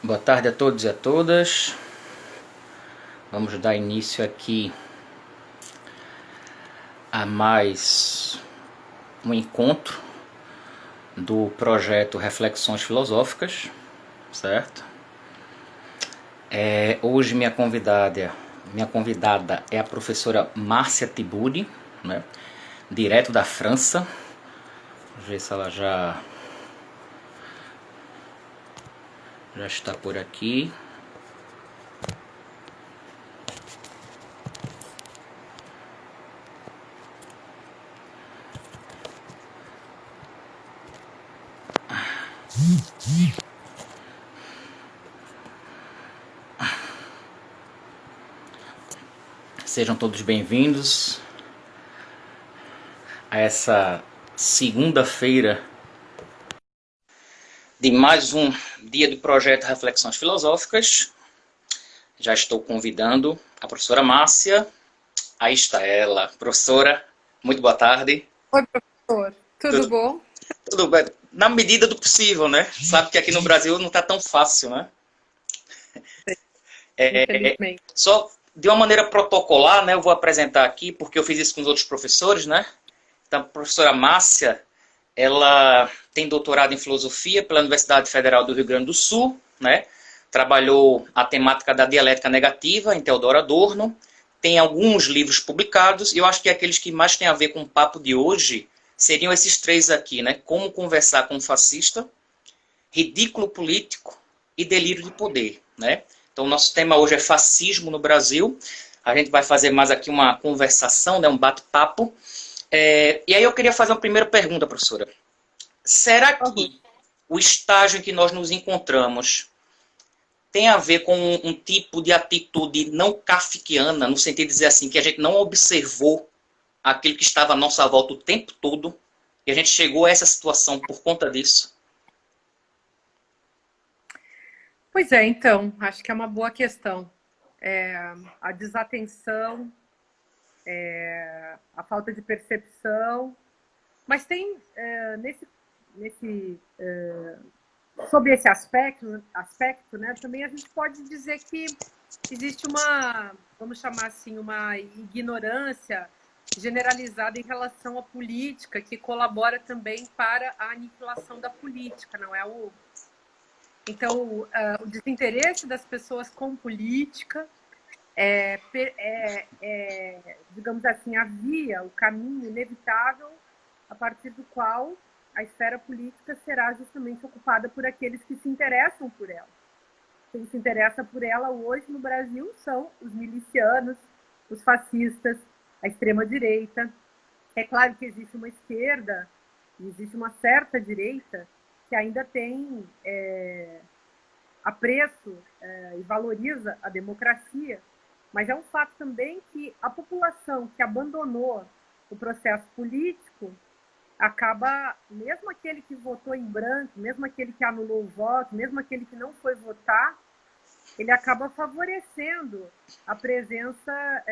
Boa tarde a todos e a todas. Vamos dar início aqui a mais um encontro do projeto Reflexões Filosóficas, certo? Hoje minha convidada é a professora Márcia Tiburi, né? Direto da França. Vamos ver se ela já está por aqui. Sejam todos bem-vindos a essa segunda-feira de mais um dia do projeto Reflexões Filosóficas. Já estou convidando a professora Márcia. Aí está ela. Professora, muito boa tarde. Oi, professor. Tudo Tudo, bom? tudo bem? Na medida do possível, né? Sabe que aqui no Brasil não está tão fácil, né? Infelizmente. Só de uma maneira protocolar, né? Eu vou apresentar aqui, porque eu fiz isso com os outros professores, né? Então, a professora Márcia, ela tem doutorado em filosofia pela Universidade Federal do Rio Grande do Sul, né? Trabalhou a temática da dialética negativa em Theodor Adorno, tem alguns livros publicados, e eu acho que aqueles que mais têm a ver com o papo de hoje seriam esses três aqui, né? Como conversar com um fascista, ridículo político e delírio de poder, né? Então, o nosso tema hoje é fascismo no Brasil. A gente vai fazer mais aqui uma conversação, né? Um bate-papo. E aí eu queria fazer uma primeira pergunta, professora. Será Por favor. que o estágio em que nós nos encontramos tem a ver com um tipo de atitude não kafkiana, no sentido de dizer assim, que a gente não observou aquilo que estava à nossa volta o tempo todo, e a gente chegou a essa situação por conta disso? Pois é, então, acho que é uma boa questão. A desatenção, a falta de percepção, mas tem nesse sobre esse aspecto, né? Também a gente pode dizer que existe uma, vamos chamar assim, uma ignorância generalizada em relação à política que colabora também para a aniquilação da política, não é Então, o desinteresse das pessoas com política digamos assim, a via, o caminho inevitável a partir do qual a esfera política será justamente ocupada por aqueles que se interessam por ela. Quem se interessa por ela hoje no Brasil são os milicianos, os fascistas, a extrema-direita. É claro que existe uma esquerda e existe uma certa direita que ainda tem apreço e valoriza a democracia, mas é um fato também que a população que abandonou o processo político acaba, mesmo aquele que votou em branco, mesmo aquele que anulou o voto, mesmo aquele que não foi votar, ele acaba favorecendo a presença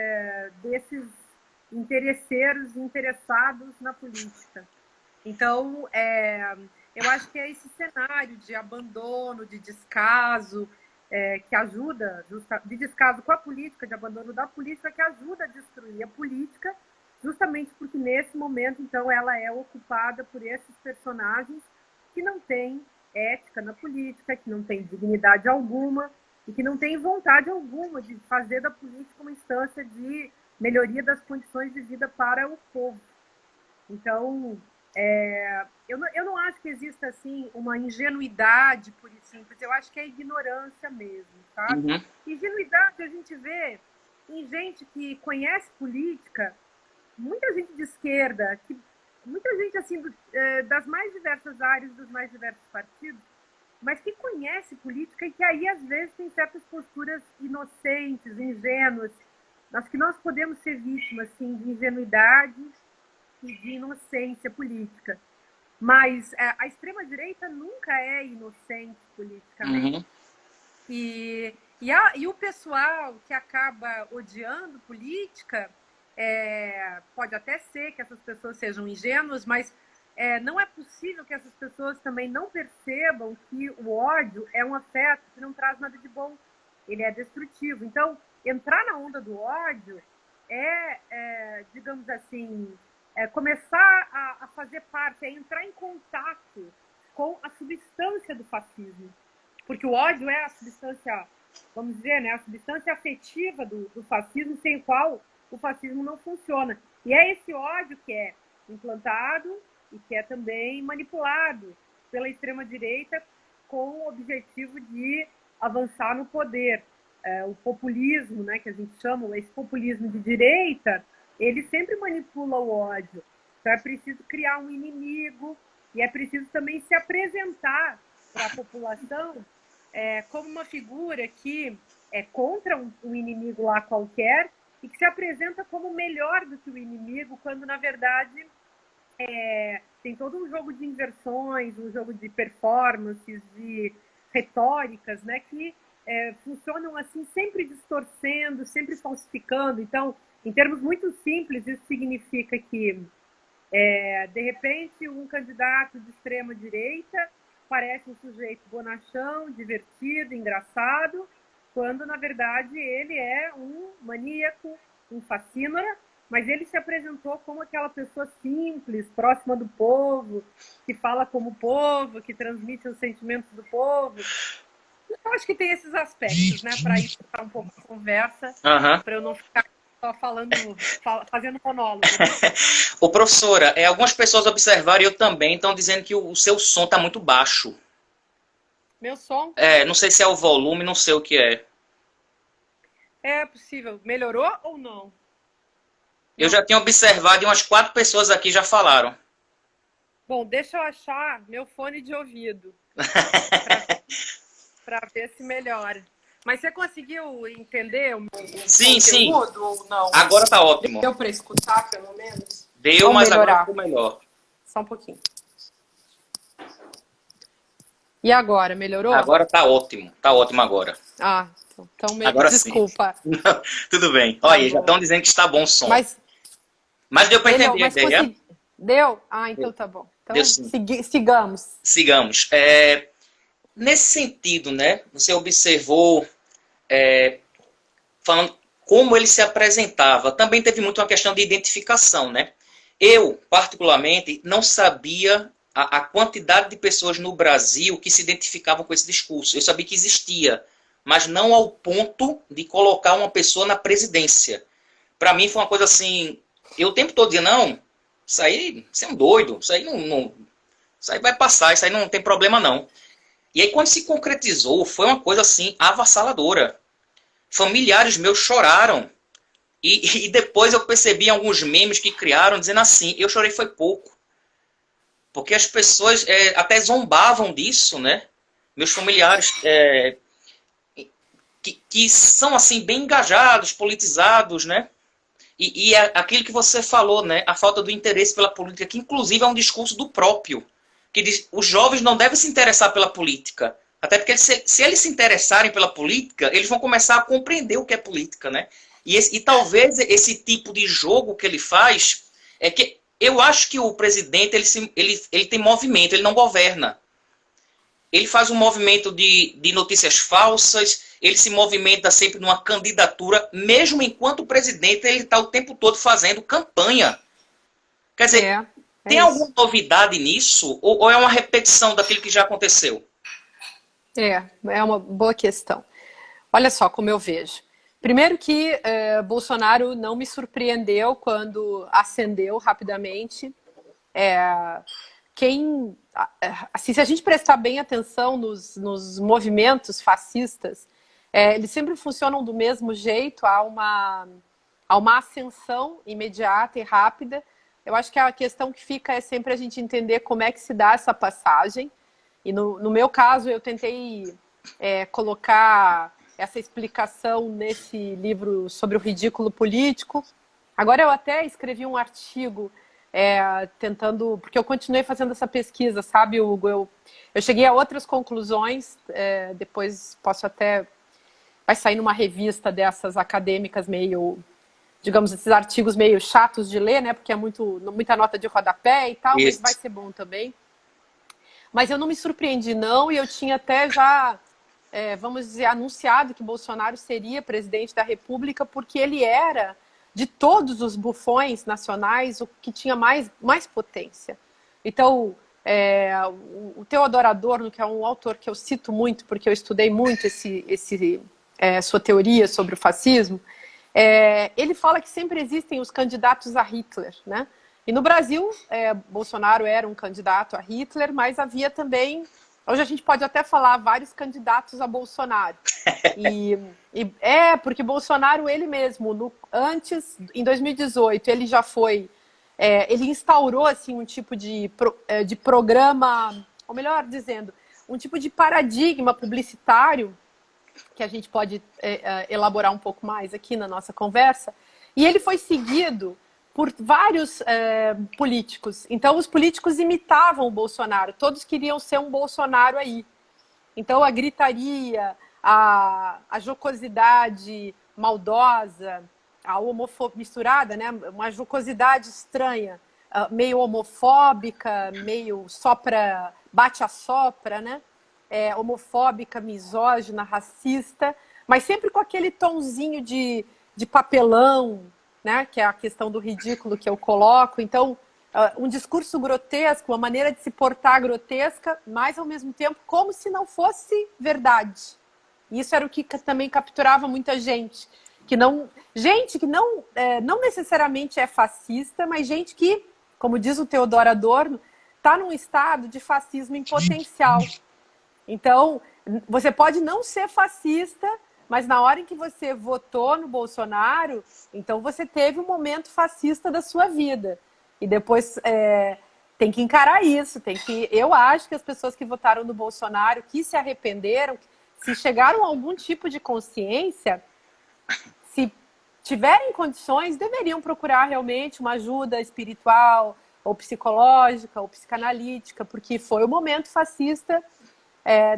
desses interesseiros interessados na política. Então, eu acho que é esse cenário de abandono, de descaso, que ajuda, de descaso com a política, de abandono da política, que ajuda a destruir a política, justamente porque nesse momento, então, ela é ocupada por esses personagens que não têm ética na política, que não têm dignidade alguma e que não têm vontade alguma de fazer da política uma instância de melhoria das condições de vida para o povo. Então, eu não acho que exista assim uma ingenuidade pura e simples. Eu acho que é ignorância mesmo, sabe? Uhum. Ingenuidade a gente vê em gente que conhece política, muita gente de esquerda, muita gente assim das mais diversas áreas, dos mais diversos partidos, mas que conhece política e que aí às vezes tem certas posturas inocentes, ingênuas. Acho que nós podemos ser vítimas assim de ingenuidade e de inocência política. Mas a extrema-direita nunca é inocente politicamente. Uhum. E o pessoal que acaba odiando política, pode até ser que essas pessoas sejam ingênuas, mas não é possível que essas pessoas também não percebam que o ódio é um afeto que não traz nada de bom. Ele é destrutivo. Então, entrar na onda do ódio digamos assim, começar a fazer parte, é entrar em contato com a substância do fascismo. Porque o ódio é a substância, vamos dizer, né, a substância afetiva do fascismo, sem o qual o fascismo não funciona. E é esse ódio que é implantado e que é também manipulado pela extrema-direita com o objetivo de avançar no poder. O populismo, né, que a gente chama, esse populismo de direita, ele sempre manipula o ódio. Então é preciso criar um inimigo e é preciso também se apresentar para a população como uma figura que é contra um inimigo lá qualquer e que se apresenta como melhor do que o inimigo, quando na verdade tem todo um jogo de inversões, um jogo de performances, de retóricas, né, que funcionam assim, sempre distorcendo, sempre falsificando. Então, em termos muito simples, isso significa que, de repente, um candidato de extrema-direita parece um sujeito bonachão, divertido, engraçado, quando, na verdade, ele é um maníaco, um fascínora, mas ele se apresentou como aquela pessoa simples, próxima do povo, que fala como o povo, que transmite os sentimentos do povo. Eu acho que tem esses aspectos, né, para ir para um pouco a conversa, para eu não ficar só fazendo monólogo. Ô, professora, algumas pessoas observaram, e eu também, estão dizendo que o seu som está muito baixo. Meu som? Não sei se é o volume, não sei o que é. É possível. Melhorou ou não? Eu já tinha observado e umas 4 pessoas aqui já falaram. Bom, deixa eu achar meu fone de ouvido para ver se melhora. Mas você conseguiu entender o meu conteúdo ou não? Agora tá ótimo. Deu para escutar, pelo menos? Deu, mas agora ficou melhor. Só um pouquinho. E agora, melhorou? Agora tá ótimo agora. Ah, então agora desculpa. Não, tudo bem. Olha, já estão dizendo que está bom o som. Mas deu para entender a ideia. Deu? Ah, então tá bom. Então deu, sim. Sigamos. Sigamos. Nesse sentido, né, você observou, falando como ele se apresentava, também teve muito uma questão de identificação, né? Eu, particularmente, não sabia a quantidade de pessoas no Brasil que se identificavam com esse discurso. Eu sabia que existia, mas não ao ponto de colocar uma pessoa na presidência. Para mim foi uma coisa assim, eu o tempo todo dizia, não, você é um doido, isso aí isso aí vai passar, isso aí não tem problema não. E aí quando se concretizou, foi uma coisa assim, avassaladora. Familiares meus choraram. E depois eu percebi alguns memes que criaram, dizendo assim, eu chorei foi pouco. Porque as pessoas até zombavam disso, né? Meus familiares que são assim bem engajados, politizados, né? E é aquilo que você falou, né? A falta do interesse pela política, que inclusive é um discurso do próprio. Que diz, os jovens não devem se interessar pela política. Até porque se eles se interessarem pela política, eles vão começar a compreender o que é política, né? E talvez esse tipo de jogo que ele faz é que eu acho que o presidente ele tem movimento, ele não governa. Ele faz um movimento de notícias falsas, ele se movimenta sempre numa candidatura, mesmo enquanto presidente ele está o tempo todo fazendo campanha. Quer dizer, tem alguma novidade nisso? Ou é uma repetição daquilo que já aconteceu? É uma boa questão. Olha só como eu vejo. Primeiro que Bolsonaro não me surpreendeu quando ascendeu rapidamente. Assim, se a gente prestar bem atenção nos movimentos fascistas, eles sempre funcionam do mesmo jeito, há uma ascensão imediata e rápida. Eu acho que a questão que fica é sempre a gente entender como é que se dá essa passagem. E no meu caso, eu tentei colocar essa explicação nesse livro sobre o ridículo político. Agora eu até escrevi um artigo tentando, porque eu continuei fazendo essa pesquisa, sabe, Hugo? Eu cheguei a outras conclusões, depois vai sair numa revista dessas acadêmicas meio digamos, esses artigos meio chatos de ler, né? Porque é muita nota de rodapé e tal, Isso. mas vai ser bom também. Mas eu não me surpreendi, não, e eu tinha até já, vamos dizer, anunciado que Bolsonaro seria presidente da República, porque ele era, de todos os bufões nacionais, o que tinha mais potência. Então, o Theodor Adorno, que é um autor que eu cito muito, porque eu estudei muito sua teoria sobre o fascismo, ele fala que sempre existem os candidatos a Hitler, né? E no Brasil, Bolsonaro era um candidato a Hitler, mas havia também, hoje a gente pode até falar, vários candidatos a Bolsonaro. Porque Bolsonaro, ele mesmo, antes, em 2018, ele já foi, ele instaurou assim, um tipo de programa, ou melhor dizendo, um tipo de paradigma publicitário, que a gente pode elaborar um pouco mais aqui na nossa conversa, e ele foi seguido por vários políticos. Então, os políticos imitavam o Bolsonaro. Todos queriam ser um Bolsonaro aí. Então, a gritaria, a jocosidade maldosa, a homofobia misturada, né? Uma jocosidade estranha, meio homofóbica, meio bate-a-sopra, né? Homofóbica, misógina, racista, mas sempre com aquele tonzinho de papelão, né, que é a questão do ridículo que eu coloco. Então, um discurso grotesco, uma maneira de se portar grotesca, mas ao mesmo tempo como se não fosse verdade. Isso era o que também capturava muita gente que não necessariamente é fascista, mas gente que, como diz o Theodor Adorno, está num estado de fascismo em potencial. Então, você pode não ser fascista, mas na hora em que você votou no Bolsonaro, então você teve um momento fascista da sua vida. E depois tem que encarar isso. Eu acho que as pessoas que votaram no Bolsonaro, que se arrependeram, se chegaram a algum tipo de consciência, se tiverem condições, deveriam procurar realmente uma ajuda espiritual, ou psicológica, ou psicanalítica, porque foi o momento fascista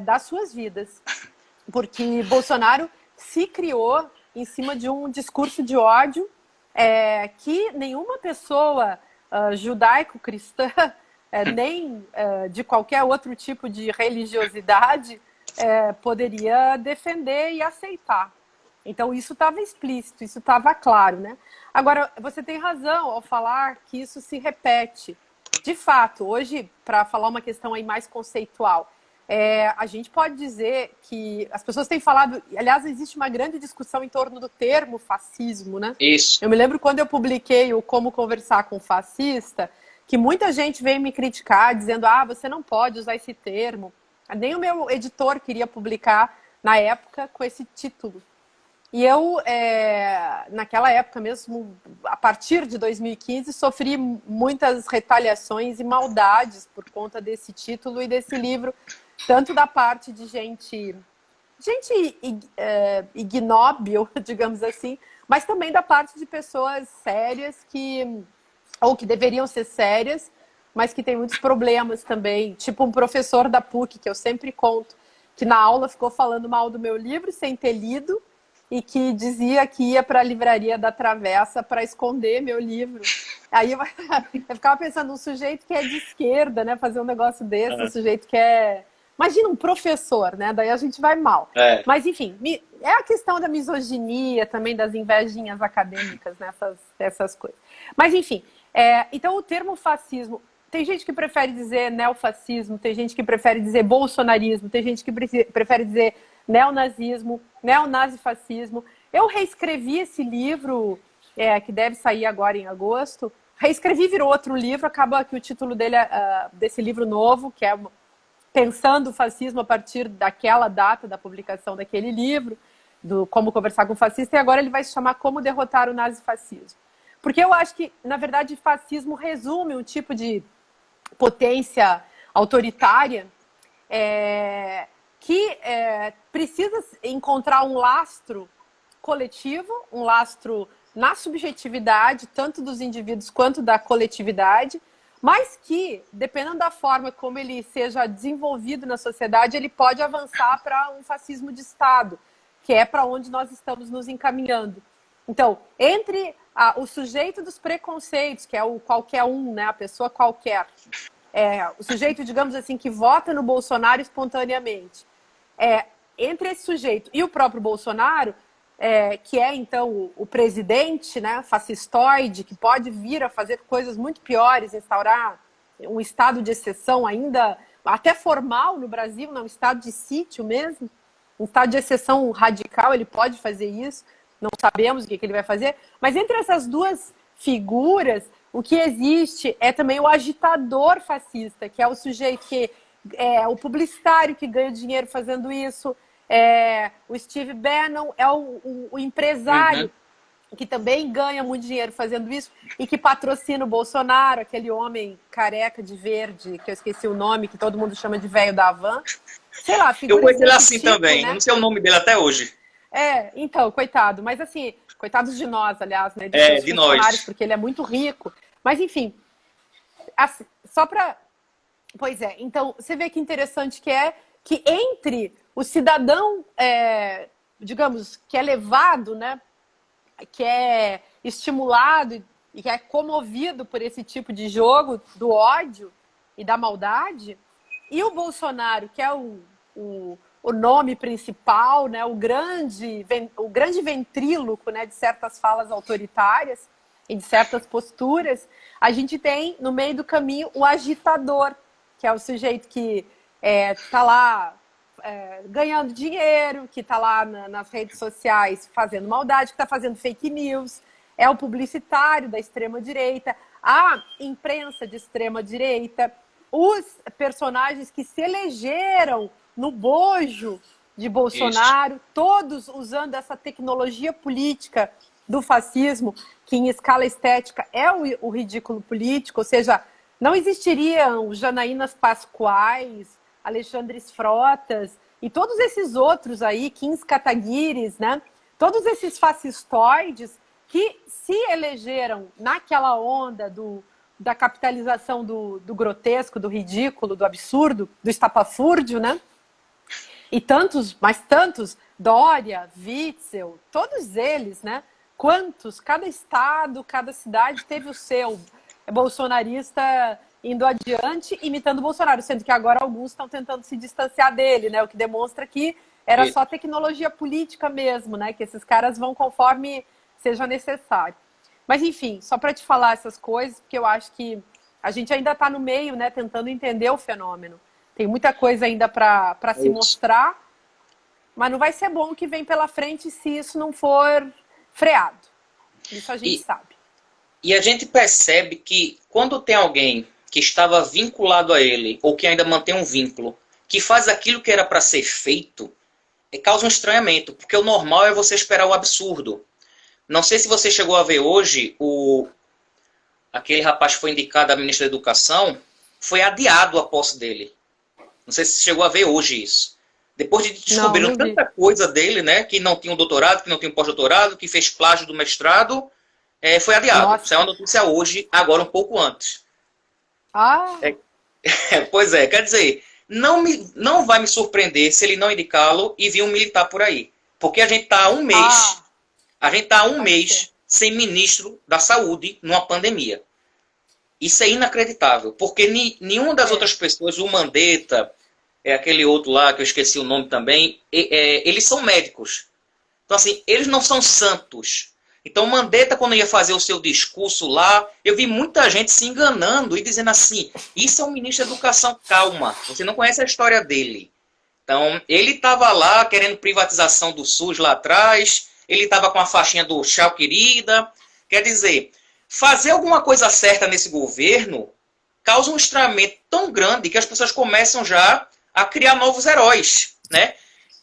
das suas vidas. Porque Bolsonaro se criou em cima de um discurso de ódio que nenhuma pessoa judaico-cristã, nem de qualquer outro tipo de religiosidade, poderia defender e aceitar. Então, isso estava explícito, isso estava claro, né? Agora, você tem razão ao falar que isso se repete. De fato, hoje, para falar uma questão aí mais conceitual, a gente pode dizer que as pessoas têm falado, aliás, existe uma grande discussão em torno do termo fascismo, né? Isso. Eu me lembro quando eu publiquei o Como Conversar com Fascista, que muita gente veio me criticar, dizendo, você não pode usar esse termo. Nem o meu editor queria publicar na época com esse título. E eu, naquela época mesmo, a partir de 2015, sofri muitas retaliações e maldades por conta desse título e desse livro, tanto da parte de gente ignóbil, digamos assim, mas também da parte de pessoas sérias ou que deveriam ser sérias, mas que têm muitos problemas também. Tipo um professor da PUC, que eu sempre conto, que na aula ficou falando mal do meu livro sem ter lido, e que dizia que ia para a livraria da Travessa para esconder meu livro. Aí eu ficava pensando, um sujeito que é de esquerda, né, fazer um negócio desse, um sujeito que é... Imagina um professor, né? Daí a gente vai mal. Mas, enfim, é a questão da misoginia, também das invejinhas acadêmicas, né? Essas coisas. Mas, enfim, então o termo fascismo... Tem gente que prefere dizer neofascismo, tem gente que prefere dizer bolsonarismo, tem gente que prefere dizer neonazismo, neonazifascismo. Eu reescrevi esse livro, que deve sair agora em agosto. Reescrevi, virou outro livro, acaba que o título dele desse livro novo, que é Pensando o Fascismo a partir daquela data da publicação daquele livro, do Como Conversar com o Fascista, e agora ele vai se chamar Como Derrotar o Nazifascismo. Porque eu acho que, na verdade, fascismo resume um tipo de potência autoritária que precisa encontrar um lastro coletivo, um lastro na subjetividade, tanto dos indivíduos quanto da coletividade, mas que, dependendo da forma como ele seja desenvolvido na sociedade, ele pode avançar para um fascismo de Estado, que é para onde nós estamos nos encaminhando. Então, entre o sujeito dos preconceitos, que é o qualquer um, né? A pessoa qualquer. O sujeito, digamos assim, que vota no Bolsonaro espontaneamente. Entre esse sujeito e o próprio Bolsonaro, que é, então, o presidente, né, fascistoide, que pode vir a fazer coisas muito piores, instaurar um estado de exceção ainda, até formal no Brasil, não, um estado de sítio mesmo, um estado de exceção radical, ele pode fazer isso, não sabemos o que ele vai fazer, mas entre essas duas figuras, o que existe é também o agitador fascista, que é o sujeito que é o publicitário que ganha dinheiro fazendo isso, o Steve Bannon é o empresário que também ganha muito dinheiro fazendo isso e que patrocina o Bolsonaro, aquele homem careca de verde, que eu esqueci o nome, que todo mundo chama de velho da Havan. Sei lá, eu conheço ele assim tipo, também, né? não sei o nome dele até hoje. Então, coitado. Mas assim, coitados de nós, aliás, né? De nós. Porque ele é muito rico. Mas enfim, assim, só para... Pois é, então, você vê que interessante que é que entre o cidadão, digamos, que é levado, né? Que é estimulado e que é comovido por esse tipo de jogo do ódio e da maldade, e o Bolsonaro, que é o nome principal, né, o grande ventríloco, né, de certas falas autoritárias e de certas posturas, a gente tem no meio do caminho o agitador, que é o sujeito que está lá ganhando dinheiro, que está lá nas redes sociais fazendo maldade, que está fazendo fake news, é o publicitário da extrema-direita, a imprensa de extrema-direita, os personagens que se elegeram no bojo de Bolsonaro, todos usando essa tecnologia política do fascismo, que em escala estética é o ridículo político, ou seja, não existiriam Janaínas Pascoais, Alexandres Frotas e todos esses outros aí, Kins Kataguires, né? Todos esses fascistoides que se elegeram naquela onda da capitalização do grotesco, do ridículo, do absurdo, do estapafúrdio, né? E tantos, Dória, Witzel, todos eles, né? Quantos, cada estado, cada cidade teve o seu bolsonarista indo adiante, imitando o Bolsonaro, sendo que agora alguns estão tentando se distanciar dele, né? O que demonstra que era só tecnologia política mesmo, né? Que esses caras vão conforme seja necessário. Mas, enfim, só para te falar essas coisas, porque eu acho que a gente ainda está no meio, né? Tentando entender o fenômeno. Tem muita coisa ainda para se mostrar, mas não vai ser bom o que vem pela frente se isso não for freado. Isso a gente sabe. E a gente percebe que quando tem alguém que estava vinculado a ele, ou que ainda mantém um vínculo, que faz aquilo que era para ser feito, causa um estranhamento, porque o normal é você esperar o absurdo. Não sei se você chegou a ver hoje, aquele rapaz que foi indicado à ministra da Educação, foi adiado a posse dele. Não sei se você chegou a ver hoje isso. Depois de descobrir tanta coisa dele, né, que não tinha um doutorado, que não tinha um pós-doutorado, que fez plágio do mestrado, foi adiado. Nossa. Saiu uma notícia hoje, agora um pouco antes. Pois é, quer dizer, não vai me surpreender se ele não indicá-lo e vir um militar por aí. Porque a gente está há um mês, sem ministro da Saúde numa pandemia. Isso é inacreditável, porque nenhuma das outras pessoas, o Mandetta, aquele outro lá que eu esqueci o nome também, eles são médicos. Então, assim, eles não são santos. Então, Mandetta, quando ia fazer o seu discurso lá, eu vi muita gente se enganando e dizendo assim, isso é um ministro da Educação, calma, você não conhece a história dele. Então, ele estava lá querendo privatização do SUS lá atrás, ele estava com a faixinha do Tchau, querida. Quer dizer, fazer alguma coisa certa nesse governo causa um estranhamento tão grande que as pessoas começam já a criar novos heróis, né?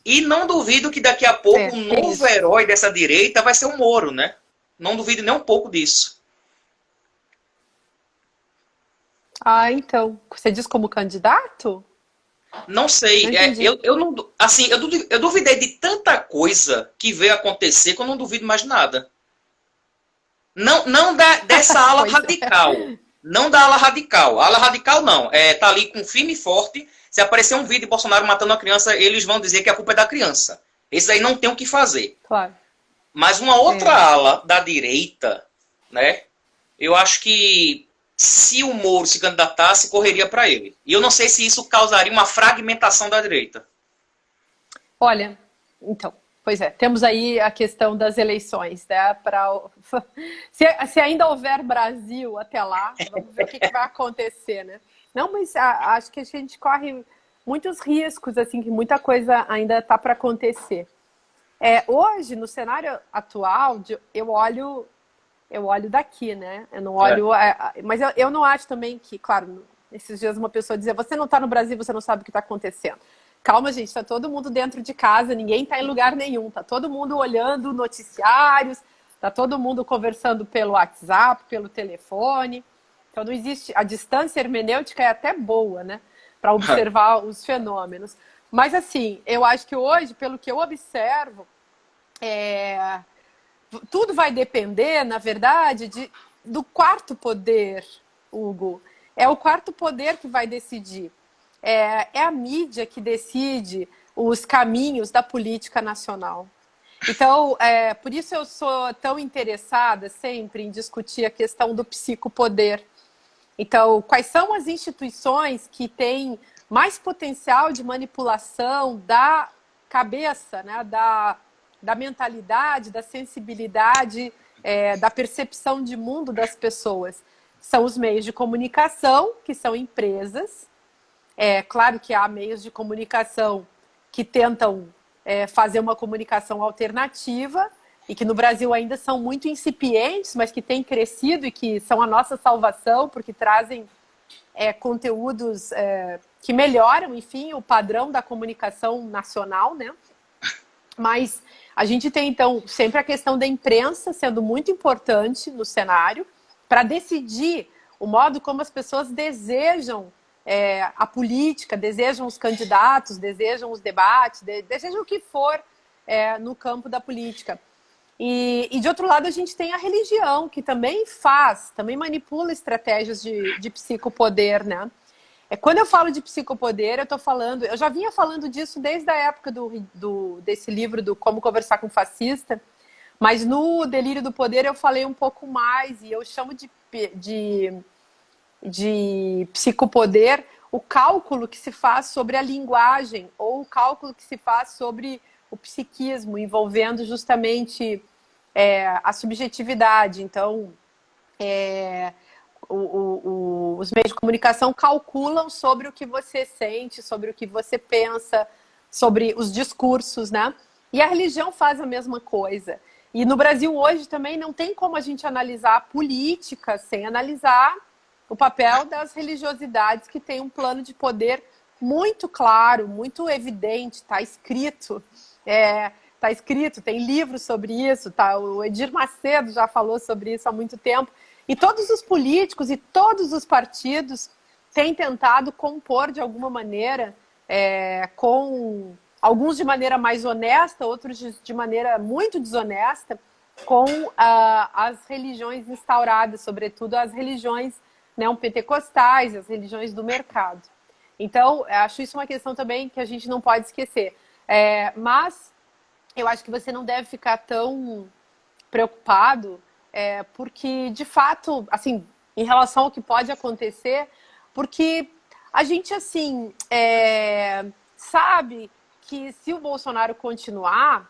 E não duvido que daqui a pouco um novo herói dessa direita vai ser o Moro, né? Não duvido nem um pouco disso. Então, você diz como candidato? Não sei. Eu duvidei de tanta coisa que veio acontecer que eu não duvido mais de nada. Não dessa ala radical. Não da ala radical. A ala radical não. Tá ali com firme e forte. Se aparecer um vídeo de Bolsonaro matando uma criança, eles vão dizer que a culpa é da criança. Esse aí não tem o que fazer. Claro. Mas uma outra ala da direita né? Eu acho que se o Moro se candidatasse, correria para ele. E eu não sei se isso causaria uma fragmentação da direita. Olha, então, pois é, temos aí a questão das eleições, né? Se ainda houver Brasil até lá, vamos ver o que vai acontecer, né? Não, mas acho que a gente corre muitos riscos, assim, que muita coisa ainda está para acontecer. Hoje, no cenário atual, eu olho daqui, né? Eu não olho. Mas eu não acho também que, claro, esses dias uma pessoa dizia: você não está no Brasil, você não sabe o que está acontecendo. Calma, gente, está todo mundo dentro de casa, ninguém está em lugar nenhum, está todo mundo olhando noticiários, está todo mundo conversando pelo WhatsApp, pelo telefone. Então não existe. A distância hermenêutica é até boa, né? Para observar os fenômenos. Mas assim, eu acho que hoje, pelo que eu observo, tudo vai depender, na verdade, do quarto poder, Hugo. É o quarto poder que vai decidir. É a mídia que decide os caminhos da política nacional. Então, por isso eu sou tão interessada sempre em discutir a questão do psicopoder. Então, quais são as instituições que têm mais potencial de manipulação da cabeça, né, da mentalidade, da sensibilidade, da percepção de mundo das pessoas? São os meios de comunicação, que são empresas. Claro que há meios de comunicação que tentam fazer uma comunicação alternativa e que no Brasil ainda são muito incipientes, mas que têm crescido e que são a nossa salvação, porque trazem conteúdos que melhoram, enfim, o padrão da comunicação nacional, né? Mas a gente tem, então, sempre a questão da imprensa sendo muito importante no cenário para decidir o modo como as pessoas desejam a política, desejam os candidatos, desejam os debates, desejam o que for no campo da política. E de outro lado, a gente tem a religião, que também também manipula estratégias de psicopoder, né? Quando eu falo de psicopoder, eu já vinha falando disso desde a época desse livro do Como Conversar com um Fascista, mas no Delírio do Poder eu falei um pouco mais, e eu chamo de psicopoder o cálculo que se faz sobre a linguagem, ou o cálculo que se faz sobre o psiquismo, envolvendo justamente a subjetividade. Então, os meios de comunicação calculam sobre o que você sente, sobre o que você pensa, sobre os discursos, né? E a religião faz a mesma coisa. E no Brasil hoje também não tem como a gente analisar a política sem analisar o papel das religiosidades que tem um plano de poder muito claro, muito evidente, está escrito. Está escrito, tem livros sobre isso, o Edir Macedo já falou sobre isso há muito tempo. E todos os políticos e todos os partidos têm tentado compor de alguma maneira, com alguns de maneira mais honesta, outros de maneira muito desonesta, com as religiões instauradas, sobretudo as religiões neopentecostais, as religiões do mercado. Então, acho isso uma questão também que a gente não pode esquecer. Mas eu acho que você não deve ficar tão preocupado, porque, de fato, assim, em relação ao que pode acontecer, porque a gente, assim, sabe que se o Bolsonaro continuar,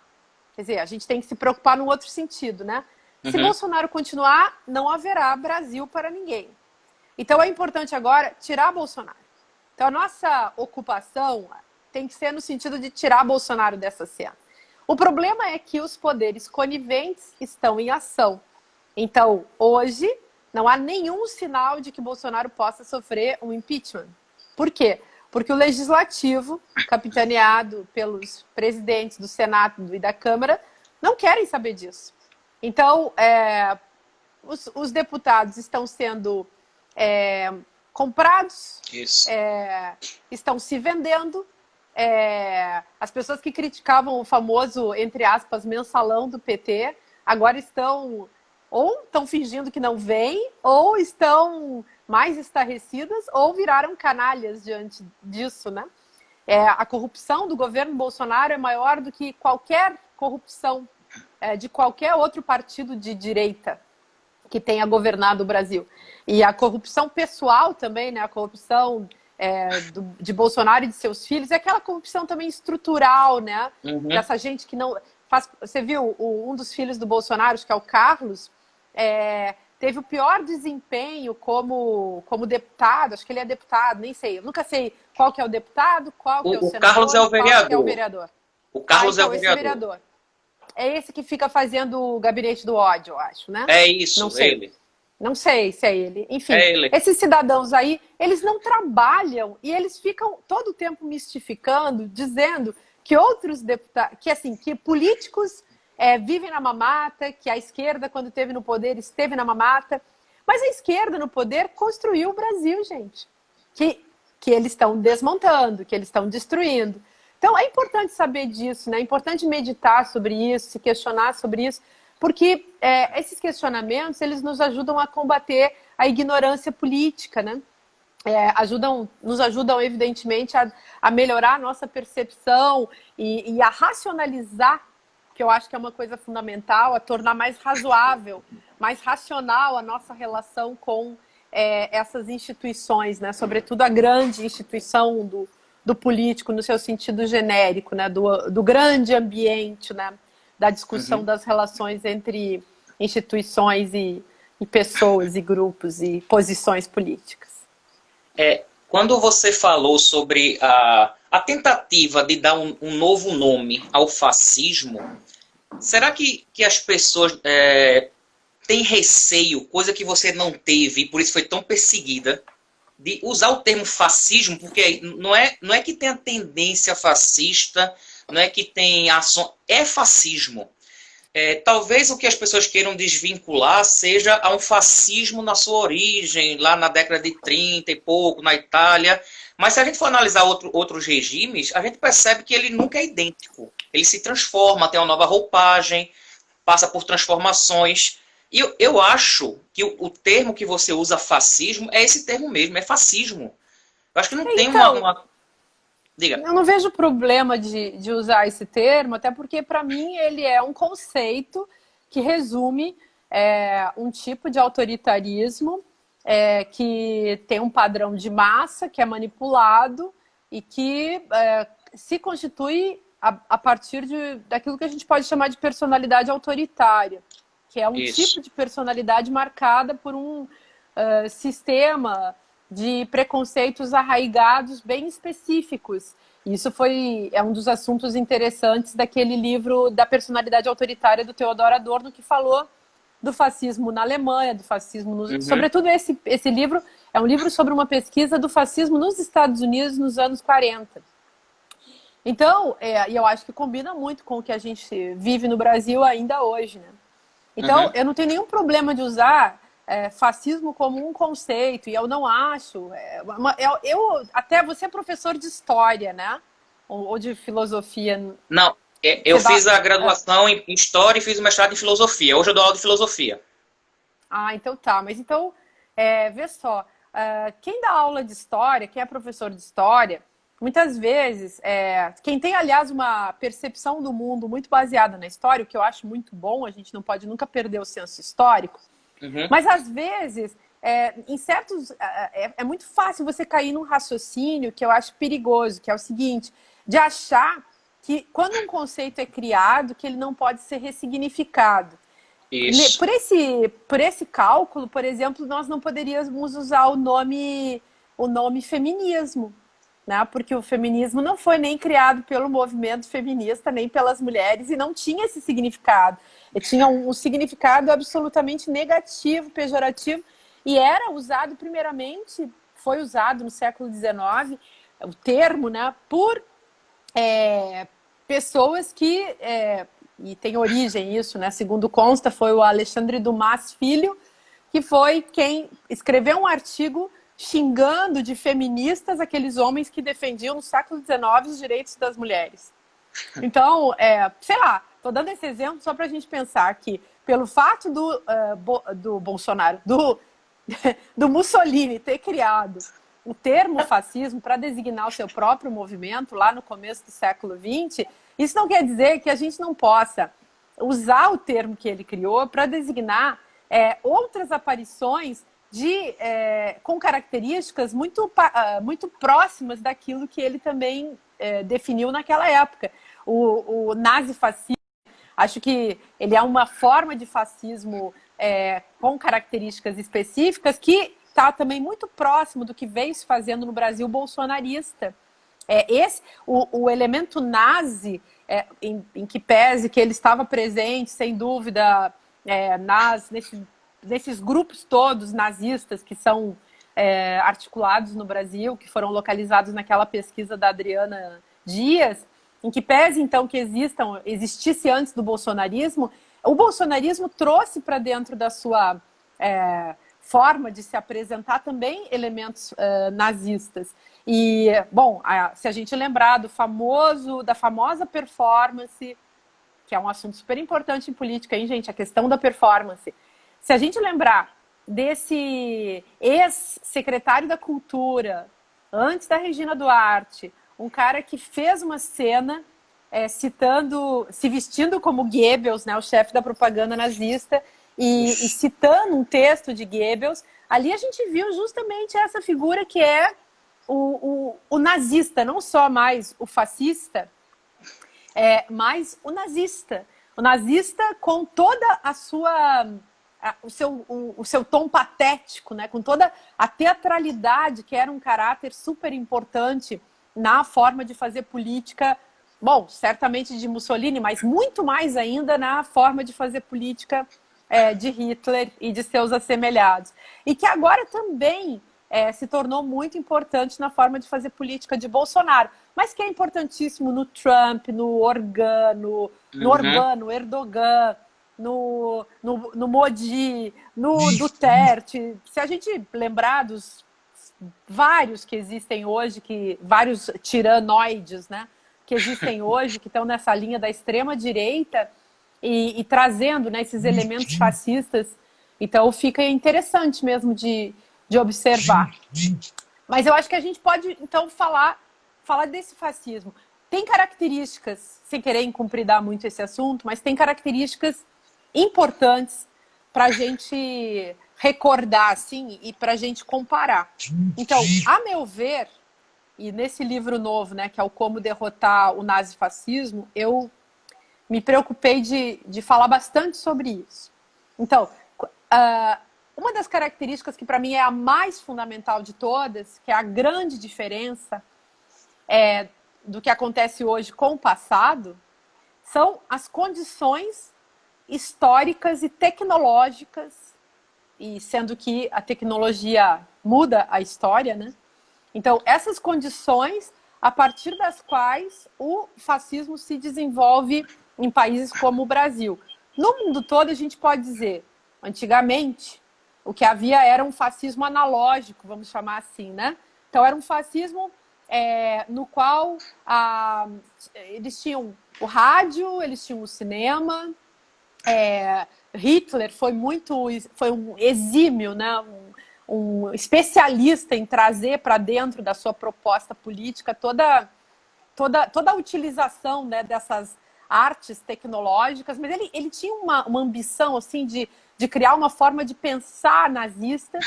quer dizer, a gente tem que se preocupar num outro sentido, né? Se Bolsonaro continuar, não haverá Brasil para ninguém. Então, é importante agora tirar Bolsonaro. Então, a nossa ocupação tem que ser no sentido de tirar Bolsonaro dessa cena. O problema é que os poderes coniventes estão em ação. Então, hoje, não há nenhum sinal de que Bolsonaro possa sofrer um impeachment. Por quê? Porque o Legislativo, capitaneado pelos presidentes do Senado e da Câmara, não querem saber disso. Então, os deputados estão sendo comprados, estão se vendendo. As pessoas que criticavam o famoso, entre aspas, mensalão do PT, agora estão fingindo que não vêm, ou estão mais estarrecidas, ou viraram canalhas diante disso, né? A corrupção do governo Bolsonaro é maior do que qualquer corrupção de qualquer outro partido de direita. que tenha governado o Brasil. E a corrupção pessoal também, né? A corrupção de Bolsonaro e de seus filhos, é aquela corrupção também estrutural, né? Uhum. Dessa gente que não faz. Você viu um dos filhos do Bolsonaro, que é o Carlos, teve o pior desempenho como deputado. Acho que ele é deputado, nem sei. Eu nunca sei qual que é o deputado, qual que é o senador, Carlos é o vereador. qual que é o vereador. O Carlos então, é o vereador. É esse que fica fazendo o gabinete do ódio, eu acho, né? É isso, não sei. ele. Não sei se é ele. Enfim, ele. Esses cidadãos aí, eles não trabalham e eles ficam todo o tempo mistificando, dizendo que outros deputados, que políticos vivem na mamata, que a esquerda, quando esteve no poder, esteve na mamata. Mas a esquerda no poder construiu o Brasil, gente. Que eles estão desmontando, que eles estão destruindo. Então, é importante saber disso, né? É importante meditar sobre isso, se questionar sobre isso, porque esses questionamentos, eles nos ajudam a combater a ignorância política, né? Nos ajudam, evidentemente, a melhorar a nossa percepção e a racionalizar, que eu acho que é uma coisa fundamental, a tornar mais razoável, mais racional a nossa relação com essas instituições, né? Sobretudo a grande instituição do político no seu sentido genérico, né? Do grande ambiente, né? Da discussão das relações entre instituições e pessoas e grupos e posições políticas. Quando você falou sobre a tentativa de dar um novo nome ao fascismo, será que as pessoas têm receio, coisa que você não teve e por isso foi tão perseguida, de usar o termo fascismo? Porque não é que tem a tendência fascista, não é que tem ação, é fascismo. Talvez o que as pessoas queiram desvincular seja a um fascismo na sua origem, lá na década de 30 e pouco, na Itália. Mas se a gente for analisar outros regimes, a gente percebe que ele nunca é idêntico. Ele se transforma, tem uma nova roupagem, passa por transformações. E eu acho que o termo que você usa, fascismo, é esse termo mesmo, é fascismo. Eu acho que não tem uma... Diga. Eu não vejo problema de usar esse termo, até porque, para mim, ele é um conceito que resume um tipo de autoritarismo que tem um padrão de massa, que é manipulado e que se constitui a partir daquilo que a gente pode chamar de personalidade autoritária, que é um tipo de personalidade marcada por um sistema de preconceitos arraigados bem específicos. Isso é um dos assuntos interessantes daquele livro da personalidade autoritária do Theodor Adorno, que falou do fascismo na Alemanha, do fascismo Sobretudo esse livro é um livro sobre uma pesquisa do fascismo nos Estados Unidos nos anos 40. Então, e eu acho que combina muito com o que a gente vive no Brasil ainda hoje, né? Então, eu não tenho nenhum problema de usar fascismo como um conceito, e eu não acho... até você é professor de história, né? Ou de filosofia? Não, eu fiz a graduação em História e fiz o mestrado em Filosofia. Hoje eu dou aula de Filosofia. Ah, então tá. Mas então, vê só. Quem dá aula de História, quem é professor de História, muitas vezes, quem tem, aliás, uma percepção do mundo muito baseada na história, o que eu acho muito bom, a gente não pode nunca perder o senso histórico, mas às vezes, em certos... é muito fácil você cair num raciocínio que eu acho perigoso, que é o seguinte, de achar que quando um conceito é criado, que ele não pode ser ressignificado. Isso. Por esse cálculo, por exemplo, nós não poderíamos usar o nome feminismo, né? Porque o feminismo não foi nem criado pelo movimento feminista, nem pelas mulheres, e não tinha esse significado. Ele tinha um significado absolutamente negativo, pejorativo, e era usado primeiramente, foi usado no século XIX, o termo, né, por pessoas que, e tem origem isso, né, segundo consta, foi o Alexandre Dumas Filho, que foi quem escreveu um artigo xingando de feministas aqueles homens que defendiam no século XIX os direitos das mulheres. Então, sei lá, estou dando esse exemplo só para a gente pensar que, pelo fato do Bolsonaro, do Mussolini ter criado o termo fascismo para designar o seu próprio movimento lá no começo do século XX, isso não quer dizer que a gente não possa usar o termo que ele criou para designar outras aparições com características muito próximas daquilo que ele também definiu naquela época. O nazifascismo, acho que ele é uma forma de fascismo com características específicas que está também muito próximo do que veio se fazendo no Brasil bolsonarista. O elemento nazi, em que pese que ele estava presente, sem dúvida, nesses grupos todos nazistas que são articulados no Brasil, que foram localizados naquela pesquisa da Adriana Dias, em que pese, então, que existisse antes do bolsonarismo, o bolsonarismo trouxe para dentro da sua forma de se apresentar também elementos nazistas. E, bom, se a gente lembrar da famosa performance, que é um assunto super importante em política, hein, gente? A questão da performance. Se a gente lembrar desse ex-secretário da Cultura, antes da Regina Duarte, um cara que fez uma cena se vestindo como Goebbels, né, o chefe da propaganda nazista, e citando um texto de Goebbels, ali a gente viu justamente essa figura que é o nazista, não só mais o fascista, mas o nazista. O nazista com toda o seu tom patético, né? Com toda a teatralidade, que era um caráter super importante na forma de fazer política, bom, certamente de Mussolini, mas muito mais ainda na forma de fazer política de Hitler e de seus assemelhados. E que agora também se tornou muito importante na forma de fazer política de Bolsonaro, mas que é importantíssimo no Trump, no Orbán, no Erdogan, no Modi, no Duterte. Se a gente lembrar dos vários que existem hoje, vários tiranoides, né, que existem hoje, que estão nessa linha da extrema-direita e trazendo, né, esses elementos fascistas. Então fica interessante mesmo de observar. Mas eu acho que a gente pode, então, falar desse fascismo. Tem características, sem querer incumpridar muito esse assunto, mas tem características importantes para a gente recordar, assim, e para a gente comparar. Então, a meu ver, e nesse livro novo, né, que é o Como Derrotar o Nazifascismo, eu me preocupei de falar bastante sobre isso. Então, uma das características que para mim é a mais fundamental de todas, que é a grande diferença do que acontece hoje com o passado, são as condições históricas e tecnológicas, e sendo que a tecnologia muda a história, né? Então, essas condições a partir das quais o fascismo se desenvolve em países como o Brasil. No mundo todo, a gente pode dizer, antigamente, o que havia era um fascismo analógico, vamos chamar assim, né? Então, era um fascismo no qual eles tinham o rádio, eles tinham o cinema. Hitler foi um exímio, né? Um especialista em trazer para dentro da sua proposta política toda a utilização, né, dessas artes tecnológicas, mas ele tinha uma ambição assim, de criar uma forma de pensar nazista,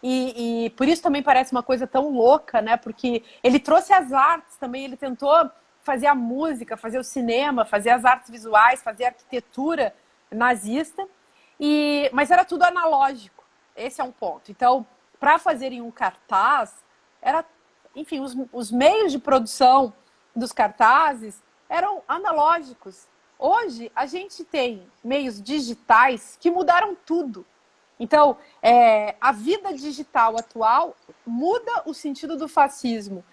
e por isso também parece uma coisa tão louca, né, porque ele trouxe as artes também, ele tentou fazer a música, fazer o cinema, fazer as artes visuais, fazer a arquitetura nazista, mas era tudo analógico. Esse é um ponto. Então, para fazerem um cartaz, enfim, os meios de produção dos cartazes eram analógicos. Hoje, a gente tem meios digitais que mudaram tudo. Então, a vida digital atual muda o sentido do fascismo,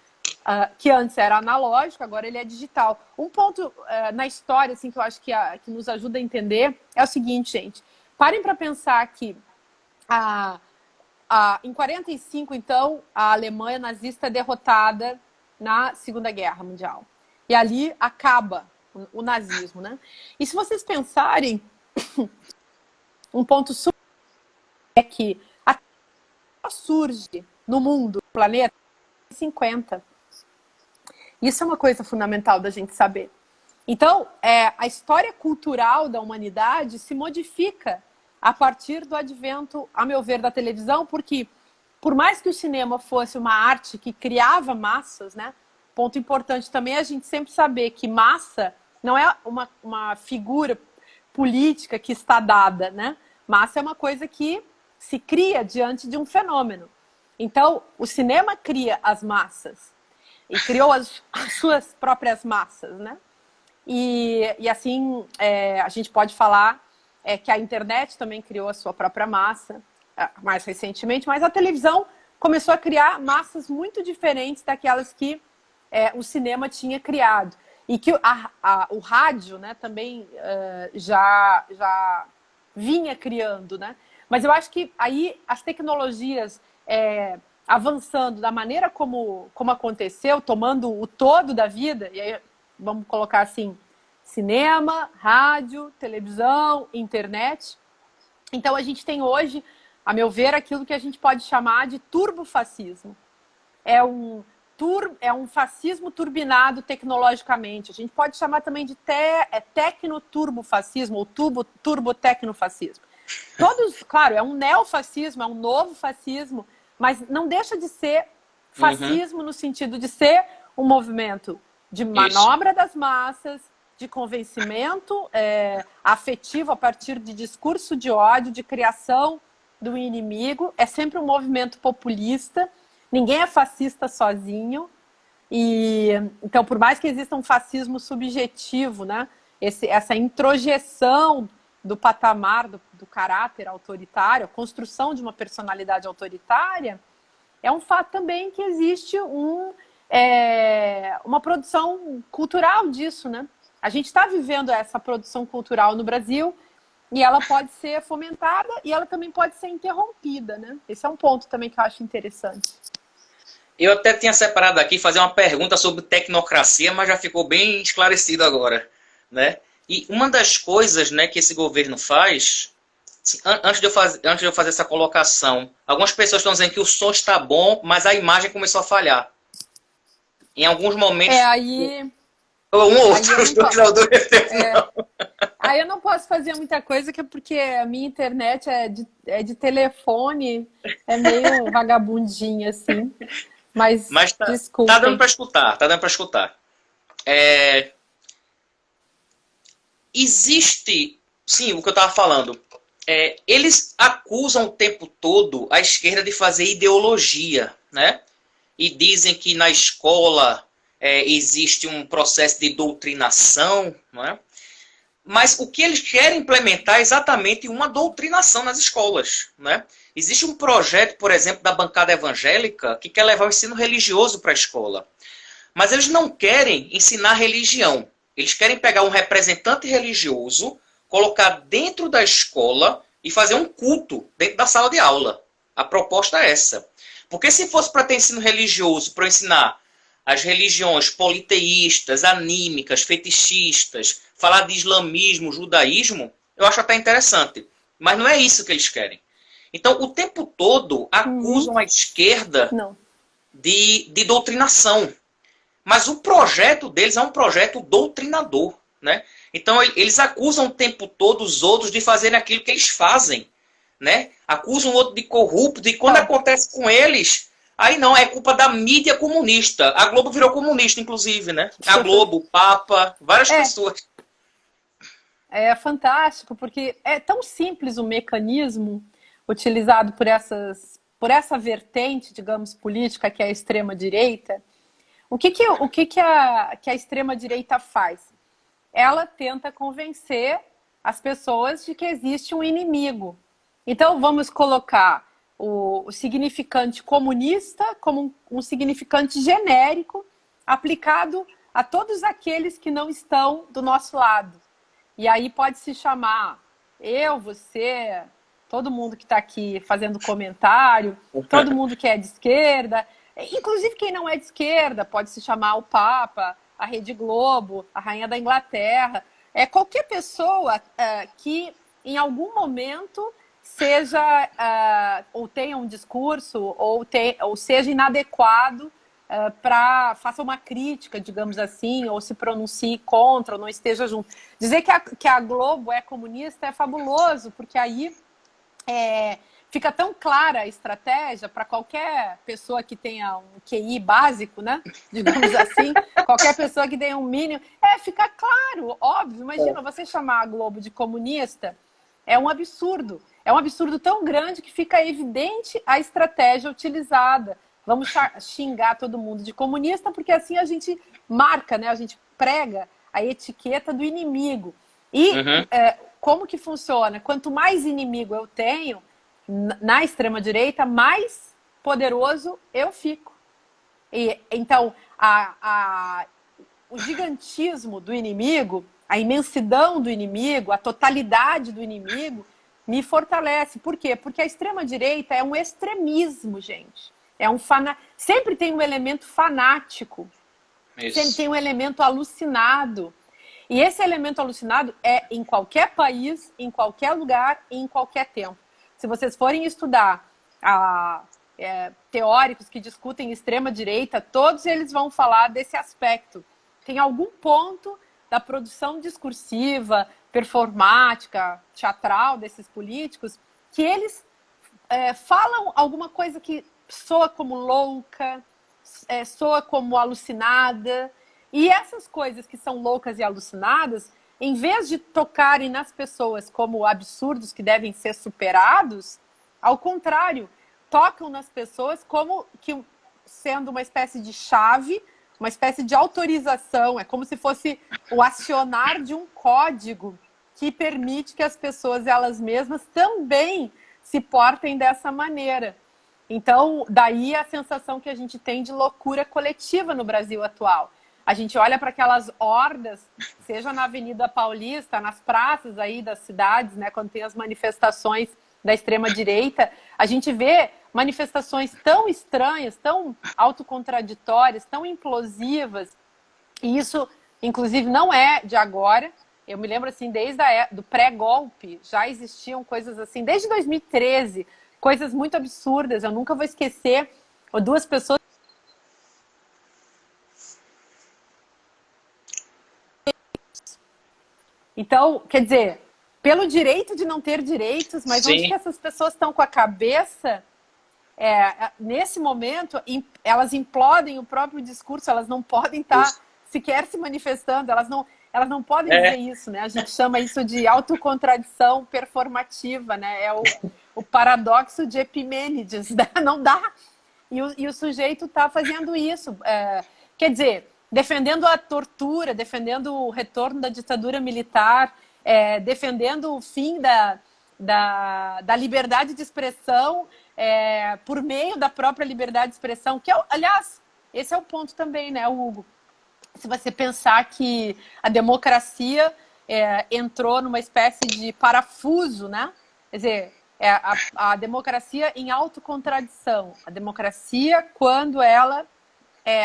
que antes era analógico, agora ele é digital. Um ponto na história assim, que eu acho que nos ajuda a entender é o seguinte, gente. Parem para pensar que em 45, então, a Alemanha nazista é derrotada na Segunda Guerra Mundial. E ali acaba o nazismo, né? E se vocês pensarem, um ponto super é que a Terra surge no mundo, no planeta, em 50. Isso é uma coisa fundamental da gente saber. Então, a história cultural da humanidade se modifica a partir do advento, a meu ver, da televisão, porque por mais que o cinema fosse uma arte que criava massas, né? Ponto importante também é a gente sempre saber que massa não é uma figura política que está dada, né? Massa é uma coisa que se cria diante de um fenômeno. Então, o cinema cria as massas e criou as suas próprias massas, né? E assim, a gente pode falar que a internet também criou a sua própria massa, mais recentemente, mas a televisão começou a criar massas muito diferentes daquelas que o cinema tinha criado. E que o rádio, né, também já vinha criando, né? Mas eu acho que aí as tecnologias avançando da maneira como aconteceu, tomando o todo da vida, e aí vamos colocar assim, cinema, rádio, televisão, internet. Então a gente tem hoje, a meu ver, aquilo que a gente pode chamar de turbofascismo. É um fascismo turbinado tecnologicamente. A gente pode chamar também de tecnoturbofascismo ou turbotecnofascismo. Todos, claro, é um neofascismo, é um novo fascismo, mas não deixa de ser fascismo no sentido de ser um movimento de manobra das massas, de convencimento afetivo a partir de discurso de ódio, de criação do inimigo. É sempre um movimento populista. Ninguém é fascista sozinho. Então, por mais que exista um fascismo subjetivo, né? Essa introjeção do patamar, do caráter autoritário, a construção de uma personalidade autoritária, é um fato também que existe uma produção cultural disso, né? A gente está vivendo essa produção cultural no Brasil e ela pode ser fomentada e ela também pode ser interrompida, né? Esse é um ponto também que eu acho interessante. Eu até tinha separado aqui fazer uma pergunta sobre tecnocracia, mas já ficou bem esclarecido agora, né? E uma das coisas, né, que esse governo faz, antes de eu fazer essa colocação, algumas pessoas estão dizendo que o som está bom, mas a imagem começou a falhar. Em alguns momentos... Um ou outro, os dois ao mesmo tempo, não. Aí eu não posso fazer muita coisa, porque a minha internet é de telefone, é meio vagabundinha, assim. Mas desculpa. Tá dando para escutar, existe, sim, o que eu estava falando. Eles acusam o tempo todo a esquerda de fazer ideologia, né? E dizem que na escola existe um processo de doutrinação, não é? Mas o que eles querem implementar é exatamente uma doutrinação nas escolas, né? Existe um projeto, por exemplo, da bancada evangélica que quer levar o ensino religioso para a escola. Mas eles não querem ensinar religião. Eles querem pegar um representante religioso, colocar dentro da escola e fazer um culto dentro da sala de aula. A proposta é essa. Porque se fosse para ter ensino religioso, para ensinar as religiões politeístas, anímicas, fetichistas, falar de islamismo, judaísmo, eu acho até interessante. Mas não é isso que eles querem. Então, o tempo todo acusam a esquerda de doutrinação. Mas o projeto deles é um projeto doutrinador, né? Então, eles acusam o tempo todo os outros de fazerem aquilo que eles fazem, né? Acusam o outro de corrupto, e quando acontece com eles, aí não, é culpa da mídia comunista. A Globo virou comunista, inclusive, né? A Globo, o Papa, várias pessoas. É fantástico, porque é tão simples o mecanismo utilizado por essa vertente, digamos, política, que é a extrema-direita. O que a extrema-direita faz? Ela tenta convencer as pessoas de que existe um inimigo. Então, vamos colocar o significante comunista como um significante genérico aplicado a todos aqueles que não estão do nosso lado. E aí pode se chamar eu, você, todo mundo que está aqui fazendo comentário, todo mundo que é de esquerda, inclusive quem não é de esquerda, pode se chamar o Papa, a Rede Globo, a Rainha da Inglaterra. Qualquer pessoa que em algum momento seja ou tenha um discurso ou seja inadequado faça uma crítica, digamos assim, ou se pronuncie contra, ou não esteja junto. Dizer que a Globo é comunista é fabuloso, porque aí fica tão clara a estratégia para qualquer pessoa que tenha um QI básico, né? Digamos assim, qualquer pessoa que tenha um mínimo. Fica claro, óbvio. Imagina você chamar a Globo de comunista, é um absurdo. É um absurdo tão grande que fica evidente a estratégia utilizada. Vamos xingar todo mundo de comunista, porque assim a gente marca, né? A gente prega a etiqueta do inimigo. E como que funciona? Quanto mais inimigo eu tenho na extrema-direita, mais poderoso eu fico. E, então, o gigantismo do inimigo, a imensidão do inimigo, a totalidade do inimigo, me fortalece. Por quê? Porque a extrema-direita é um extremismo, gente. Sempre tem um elemento fanático. Isso. Sempre tem um elemento alucinado. E esse elemento alucinado é em qualquer país, em qualquer lugar e em qualquer tempo. Se vocês forem estudar teóricos que discutem extrema-direita, todos eles vão falar desse aspecto. Tem algum ponto da produção discursiva, performática, teatral desses políticos, que eles falam alguma coisa que soa como louca, soa como alucinada. E essas coisas que são loucas e alucinadas, em vez de tocarem nas pessoas como absurdos que devem ser superados, ao contrário, tocam nas pessoas como que sendo uma espécie de chave, uma espécie de autorização. É como se fosse o acionar de um código que permite que as pessoas elas mesmas também se portem dessa maneira. Então, daí a sensação que a gente tem de loucura coletiva no Brasil atual. A gente olha para aquelas hordas, seja na Avenida Paulista, nas praças aí das cidades, né, quando tem as manifestações da extrema-direita, a gente vê manifestações tão estranhas, tão autocontraditórias, tão implosivas, e isso, inclusive, não é de agora. Eu me lembro, assim, desde do pré-golpe, já existiam coisas assim, desde 2013, coisas muito absurdas. Eu nunca vou esquecer, duas pessoas. Então, quer dizer, pelo direito de não ter direitos, mas Sim. onde que essas pessoas estão com a cabeça? Nesse momento, elas implodem o próprio discurso, elas não podem estar sequer se manifestando, elas não podem dizer isso, né? A gente chama isso de autocontradição performativa, né? É o paradoxo de Epimênides, né? Não dá. E o sujeito está fazendo isso. Quer dizer, defendendo a tortura, defendendo o retorno da ditadura militar, defendendo o fim da liberdade de expressão por meio da própria liberdade de expressão, que, aliás, esse é o ponto também, né, Hugo? Se você pensar que a democracia entrou numa espécie de parafuso, né? Quer dizer, a democracia em autocontradição. A democracia quando ela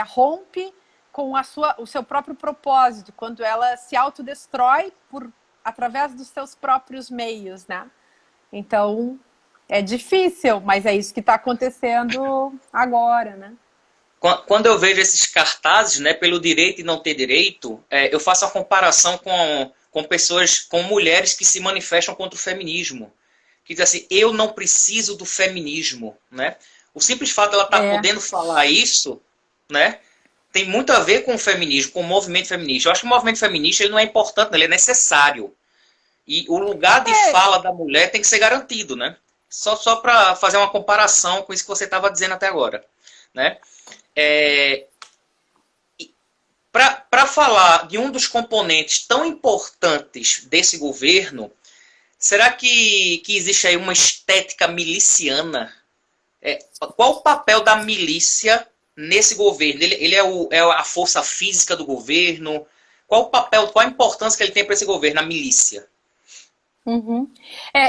rompe com o seu próprio propósito, quando ela se autodestrói através dos seus próprios meios, né? Então, é difícil, mas é isso que está acontecendo agora, né? Quando eu vejo esses cartazes, né, pelo direito e não ter direito, eu faço a comparação com pessoas, com mulheres que se manifestam contra o feminismo. Que dizem assim, eu não preciso do feminismo, né? O simples fato de ela estar podendo falar isso, né, tem muito a ver com o feminismo, com o movimento feminista. Eu acho que o movimento feminista ele não é importante, ele é necessário. E o lugar de fala da mulher tem que ser garantido, né? Só para fazer uma comparação com isso que você estava dizendo até agora, né? Para falar de um dos componentes tão importantes desse governo, será que existe aí uma estética miliciana? Qual o papel da milícia nesse governo? Ele é a força física do governo? Qual o papel, qual a importância que ele tem para esse governo, a milícia? Uhum.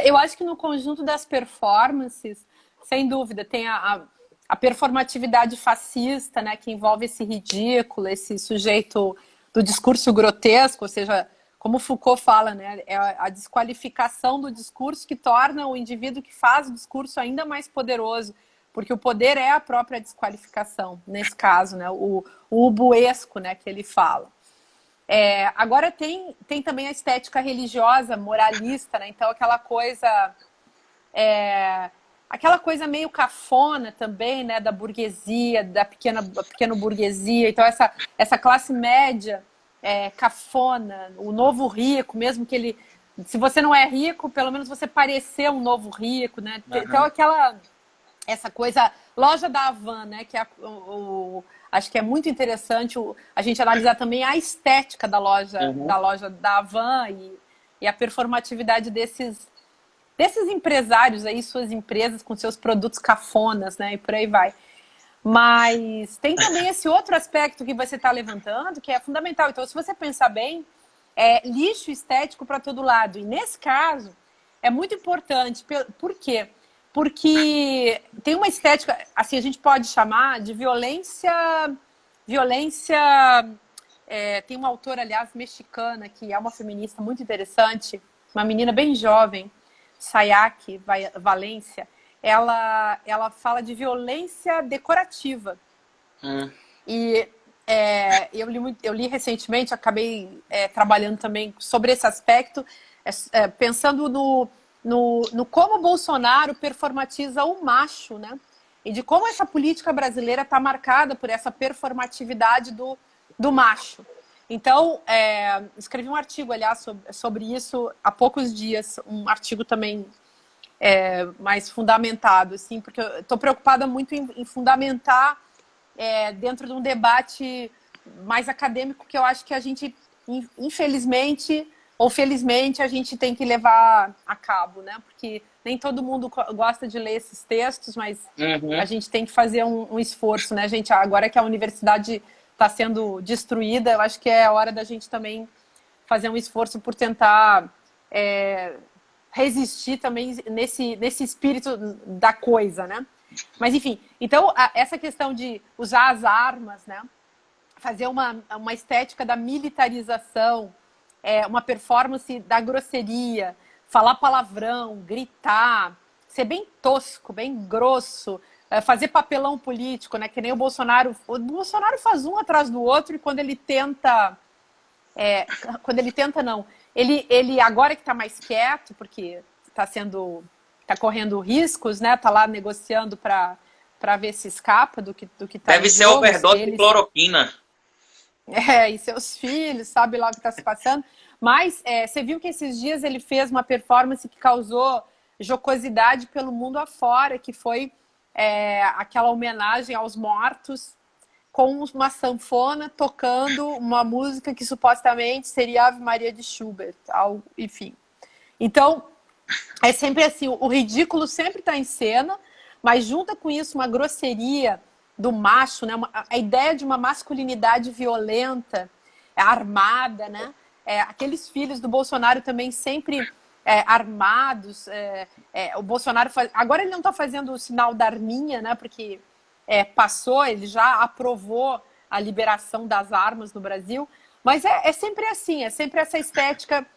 Eu acho que no conjunto das performances, sem dúvida, tem a performatividade fascista, né, que envolve esse ridículo, esse sujeito do discurso grotesco, ou seja, como Foucault fala, né, é a desqualificação do discurso que torna o indivíduo que faz o discurso ainda mais poderoso, porque o poder é a própria desqualificação, nesse caso, né, o ubuesco, né, que ele fala. Agora tem também a estética religiosa, moralista, né, então aquela coisa aquela coisa meio cafona também, né, da burguesia, da pequena burguesia. Então, essa classe média cafona, o novo rico, mesmo que ele... Se você não é rico, pelo menos você parecer um novo rico, né? Então, essa coisa... Loja da Havan, né, que acho que é muito interessante a gente analisar também a estética da loja da Havan e a performatividade desses empresários aí, suas empresas com seus produtos cafonas, né? E por aí vai. Mas tem também esse outro aspecto que você está levantando, que é fundamental. Então, se você pensar bem, lixo estético para todo lado. E nesse caso, é muito importante. Por quê? Porque tem uma estética, assim, a gente pode chamar de violência... tem uma autora, aliás, mexicana, que é uma feminista muito interessante, uma menina bem jovem, Sayaki Valência, ela fala de violência decorativa. E eu li recentemente, acabei trabalhando também sobre esse aspecto, pensando no como o Bolsonaro performatiza o macho, né? E de como essa política brasileira está marcada por essa performatividade do macho. Então, escrevi um artigo, aliás, sobre isso há poucos dias, um artigo também mais fundamentado, assim, porque eu estou preocupada muito em fundamentar dentro de um debate mais acadêmico que eu acho que a gente, infelizmente ou felizmente, a gente tem que levar a cabo, né? Porque nem todo mundo gosta de ler esses textos, mas a gente tem que fazer um esforço, né, gente? Agora que a universidade está sendo destruída, eu acho que é a hora da gente também fazer um esforço por tentar resistir também nesse espírito da coisa, né? Mas, enfim, então, essa questão de usar as armas, né? Fazer uma estética da militarização, uma performance da grosseria, falar palavrão, gritar, ser bem tosco, bem grosso, fazer papelão político, né? Que nem o Bolsonaro. O Bolsonaro faz um atrás do outro e quando ele tenta... não. Ele agora que está mais quieto, porque está correndo riscos, né? Está lá negociando para ver se escapa do que está. Deve ser overdose de cloroquina. E seus filhos, sabe lá o que está se passando. Mas você viu que esses dias ele fez uma performance que causou jocosidade pelo mundo afora, que foi aquela homenagem aos mortos com uma sanfona tocando uma música que supostamente seria Ave Maria de Schubert, enfim. Então, é sempre assim, o ridículo sempre está em cena, mas junta com isso uma grosseria do macho, né? A ideia de uma masculinidade violenta, armada, né? Aqueles filhos do Bolsonaro também sempre armados. O Bolsonaro agora ele não está fazendo o sinal da arminha, né? Porque passou, ele já aprovou a liberação das armas no Brasil, mas é sempre assim, é sempre essa estética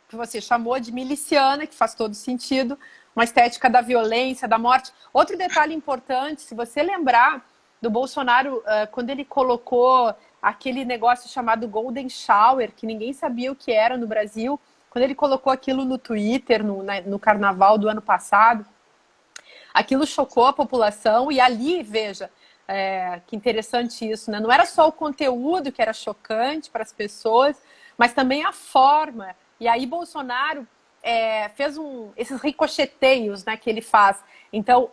que você chamou de miliciana, que faz todo sentido, uma estética da violência, da morte. Outro detalhe importante, se você lembrar do Bolsonaro, quando ele colocou aquele negócio chamado Golden Shower, que ninguém sabia o que era no Brasil, quando ele colocou aquilo no Twitter, no carnaval do ano passado, aquilo chocou a população e ali, veja, que interessante isso, né? Não era só o conteúdo que era chocante para as pessoas, mas também a forma. E aí Bolsonaro fez esses ricocheteios, né, que ele faz. Então,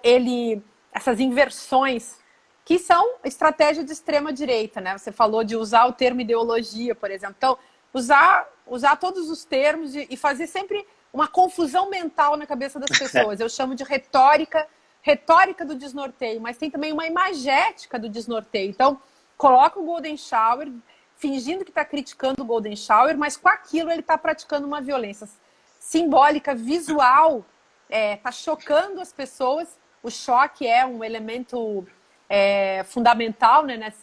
essas inversões, que são estratégia de extrema-direita, né? Você falou de usar o termo ideologia, por exemplo. Então, usar todos os termos e fazer sempre uma confusão mental na cabeça das pessoas. Eu chamo de retórica do desnorteio, mas tem também uma imagética do desnorteio. Então, coloca o Golden Shower, fingindo que está criticando o Golden Shower, mas com aquilo ele está praticando uma violência simbólica, visual, está chocando as pessoas. O choque é um elemento fundamental, né,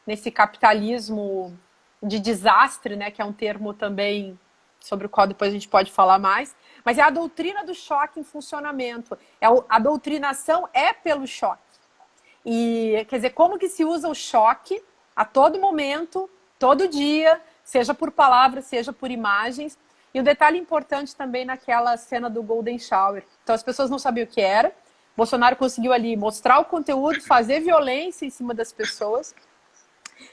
nesse capitalismo de desastre, né, que é um termo também sobre o qual depois a gente pode falar mais, mas é a doutrina do choque em funcionamento. A doutrinação é pelo choque. E, quer dizer, como que se usa o choque a todo momento, todo dia, seja por palavras, seja por imagens, E um detalhe importante também naquela cena do Golden Shower. Então as pessoas não sabiam o que era. Bolsonaro conseguiu ali mostrar o conteúdo, fazer violência em cima das pessoas.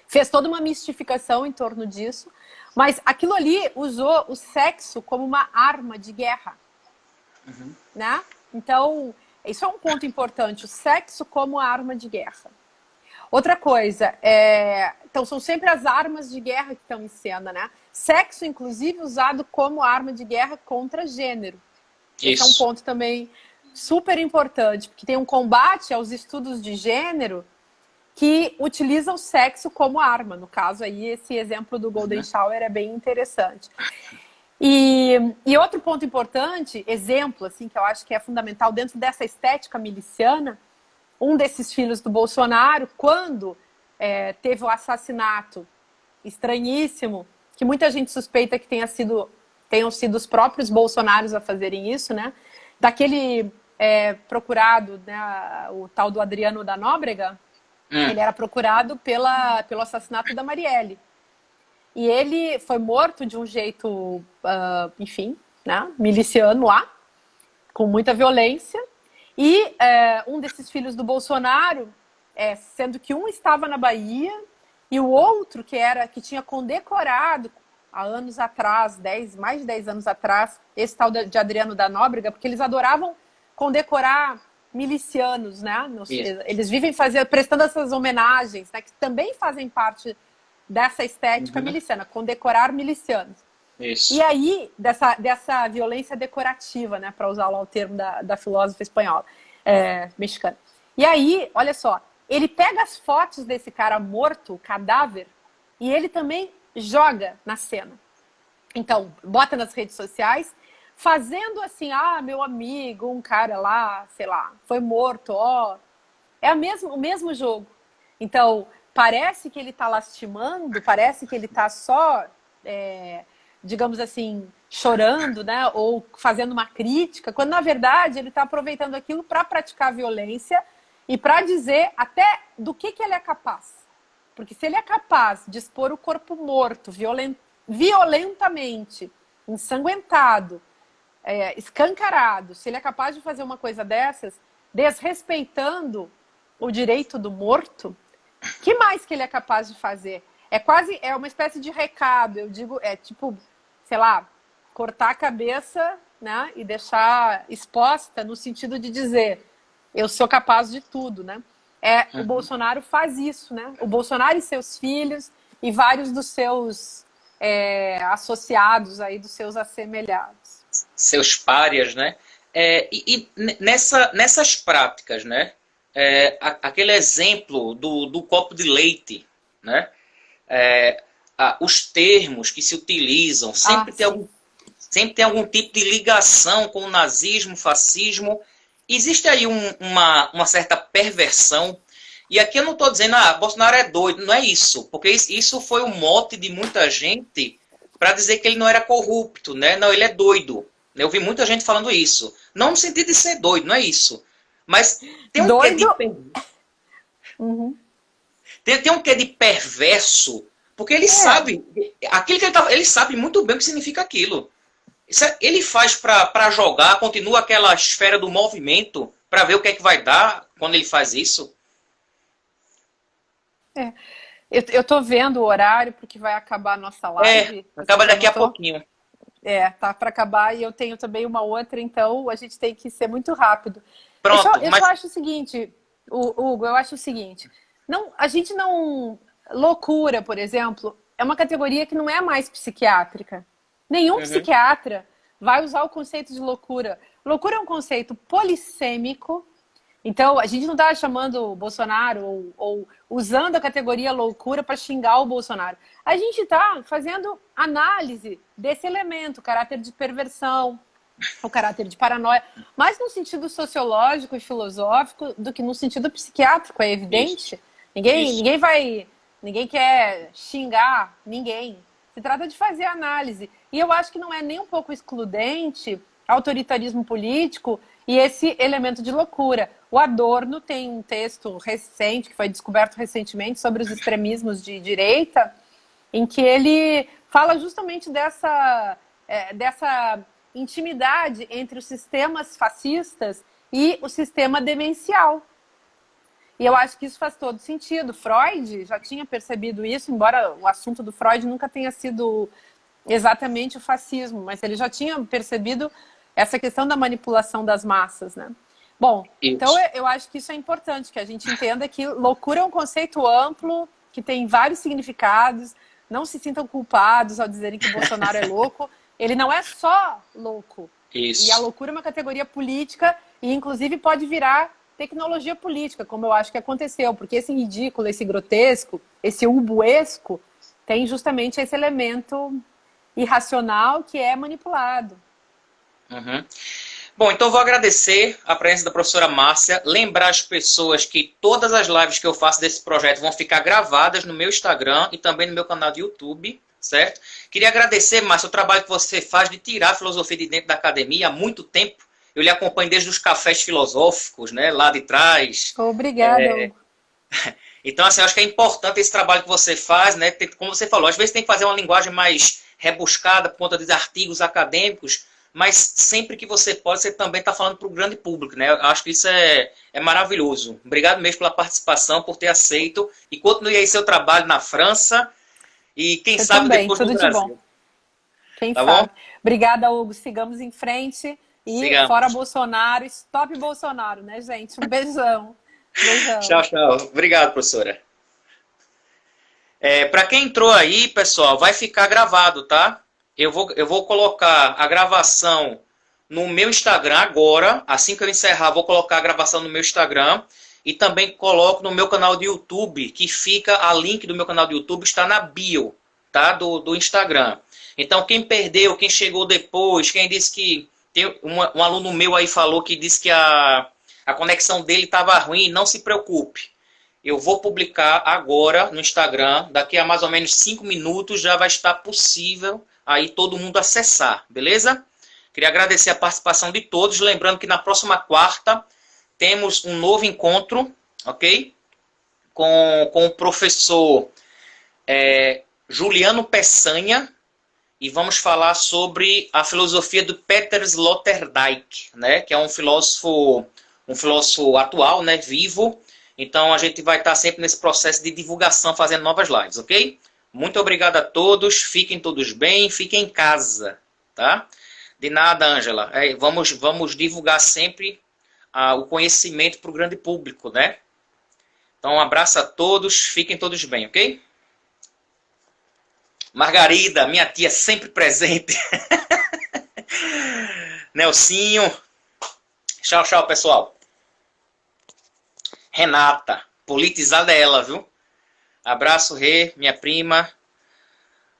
Fez toda uma mistificação em torno disso. Mas aquilo ali usou o sexo como uma arma de guerra. Né? Então, isso é um ponto importante. O sexo como arma de guerra. Outra coisa, então são sempre as armas de guerra que estão em cena, né? Sexo, inclusive, usado como arma de guerra contra gênero. Esse é um ponto também super importante, porque tem um combate aos estudos de gênero que utiliza o sexo como arma. No caso aí, esse exemplo do Golden Shower é bem interessante. E outro ponto importante, exemplo, assim, que eu acho que é fundamental dentro dessa estética miliciana, um desses filhos do Bolsonaro, quando teve o assassinato estranhíssimo, que muita gente suspeita que tenham sido os próprios bolsonaros a fazerem isso, né? Daquele procurado, né, o tal do Adriano da Nóbrega, ele era procurado pelo assassinato da Marielle. E ele foi morto de um jeito, enfim, né, miliciano lá, com muita violência. E um desses filhos do Bolsonaro, sendo que um estava na Bahia e o outro que tinha condecorado há anos atrás, mais de 10 anos atrás, esse tal de Adriano da Nóbrega, porque eles adoravam condecorar milicianos, né? Eles vivem prestando essas homenagens, né, que também fazem parte dessa estética miliciana, condecorar milicianos. Isso. E aí, dessa violência decorativa, né, para usar lá o termo da filósofa espanhola, mexicana. E aí, olha só, ele pega as fotos desse cara morto, o cadáver, e ele também joga na cena. Então, bota nas redes sociais, fazendo assim, meu amigo, um cara lá, sei lá, foi morto, ó. É o mesmo jogo. Então, parece que ele está lastimando, parece que ele está só... digamos assim, chorando, né, ou fazendo uma crítica, quando na verdade ele está aproveitando aquilo para praticar violência e para dizer até do que ele é capaz. Porque se ele é capaz de expor o corpo morto, violentamente, ensanguentado, escancarado, se ele é capaz de fazer uma coisa dessas, desrespeitando o direito do morto, que mais que ele é capaz de fazer? É uma espécie de recado, eu digo, tipo, sei lá, cortar a cabeça, né, e deixar exposta no sentido de dizer, eu sou capaz de tudo, né? O Bolsonaro faz isso, né? O Bolsonaro e seus filhos e vários dos seus associados aí, dos seus assemelhados. Seus párias, né? Nessas práticas, né? Aquele exemplo do copo de leite, né? Os termos que se utilizam sempre tem algum tipo de ligação com o nazismo, fascismo. Existe aí uma certa perversão. E aqui eu não estou dizendo, Bolsonaro é doido. Não é isso. Porque isso foi o mote de muita gente para dizer que ele não era corrupto, né? Não, ele é doido. Eu vi muita gente falando isso. Não no sentido de ser doido, não é isso. Mas tem um quê de... Tem um quê de perverso, porque ele sabe, aquilo que ele sabe muito bem o que significa aquilo. Ele faz para jogar, continua aquela esfera do movimento, para ver o que é que vai dar quando ele faz isso. Eu tô vendo o horário, porque vai acabar a nossa live. Acaba daqui a pouquinho. Tá para acabar, e eu tenho também uma outra, então a gente tem que ser muito rápido. Pronto, eu só acho o seguinte, Hugo, eu acho o seguinte, a gente não... Loucura, por exemplo, é uma categoria que não é mais psiquiátrica. Nenhum psiquiatra vai usar o conceito de loucura. Loucura é um conceito polissêmico. Então, a gente não está chamando o Bolsonaro ou usando a categoria loucura para xingar o Bolsonaro. A gente está fazendo análise desse elemento, o caráter de perversão, o caráter de paranoia, mais no sentido sociológico e filosófico do que no sentido psiquiátrico, é evidente. Ninguém quer xingar ninguém. Se trata de fazer análise. E eu acho que não é nem um pouco excludente autoritarismo político e esse elemento de loucura. O Adorno tem um texto recente, que foi descoberto recentemente, sobre os extremismos de direita, em que ele fala justamente dessa dessa intimidade entre os sistemas fascistas e o sistema demencial. E eu acho que isso faz todo sentido. Freud já tinha percebido isso, embora o assunto do Freud nunca tenha sido exatamente o fascismo, mas ele já tinha percebido essa questão da manipulação das massas, né? Bom, Isso. Então eu acho que isso é importante, que a gente entenda que loucura é um conceito amplo, que tem vários significados, não se sintam culpados ao dizerem que o Bolsonaro é louco. Ele não é só louco. Isso. E a loucura é uma categoria política e, inclusive, pode virar tecnologia política, como eu acho que aconteceu, porque esse ridículo, esse grotesco, esse ubuesco, tem justamente esse elemento irracional que é manipulado. Uhum. Bom, então eu vou agradecer a presença da professora Márcia, lembrar as pessoas que todas as lives que eu faço desse projeto vão ficar gravadas no meu Instagram e também no meu canal de YouTube, certo? Queria agradecer, Márcia, o trabalho que você faz de tirar a filosofia de dentro da academia há muito tempo. Eu lhe acompanho desde os cafés filosóficos, né, lá de trás. Obrigada. Então, assim, eu acho que é importante esse trabalho que você faz, né? Como você falou, às vezes tem que fazer uma linguagem mais rebuscada por conta de artigos acadêmicos, mas sempre que você pode, você também está falando para o grande público, né? Eu acho que isso é maravilhoso. Obrigado mesmo pela participação, por ter aceito. E continue aí seu trabalho na França e quem sabe também, depois tudo no de Brasil. bom. Quem Tá sabe. Bom? Obrigada, Hugo. Sigamos em frente. E Sigamos. fora Bolsonaro, stop Bolsonaro, né, gente? Um beijão. Beijão. Tchau, tchau. Obrigado, professora. Para quem entrou aí, pessoal, vai ficar gravado, tá? Eu vou colocar a gravação no meu Instagram agora. Assim que eu encerrar, vou colocar a gravação no meu Instagram. E também coloco no meu canal de YouTube, que fica, a link do meu canal de YouTube está na bio, tá? Do Instagram. Então, quem perdeu, quem chegou depois, quem disse que... Tem um aluno meu aí falou que disse que a conexão dele estava ruim, não se preocupe. Eu vou publicar agora no Instagram, daqui a mais ou menos 5 minutos já vai estar possível aí todo mundo acessar, beleza? Queria agradecer a participação de todos, lembrando que na próxima quarta temos um novo encontro, ok? Com o professor Juliano Peçanha, e vamos falar sobre a filosofia do Peter Sloterdijk, né? Que é um filósofo atual, né? Vivo. Então a gente vai estar sempre nesse processo de divulgação, fazendo novas lives, ok? Muito obrigado a todos, fiquem todos bem, fiquem em casa, tá? De nada, Ângela. Vamos divulgar sempre o conhecimento para o grande público, né? Então um abraço a todos, fiquem todos bem, ok? Margarida, minha tia sempre presente. Nelsinho. Tchau, tchau, pessoal. Renata, politizada é ela, viu? Abraço, Rê, minha prima.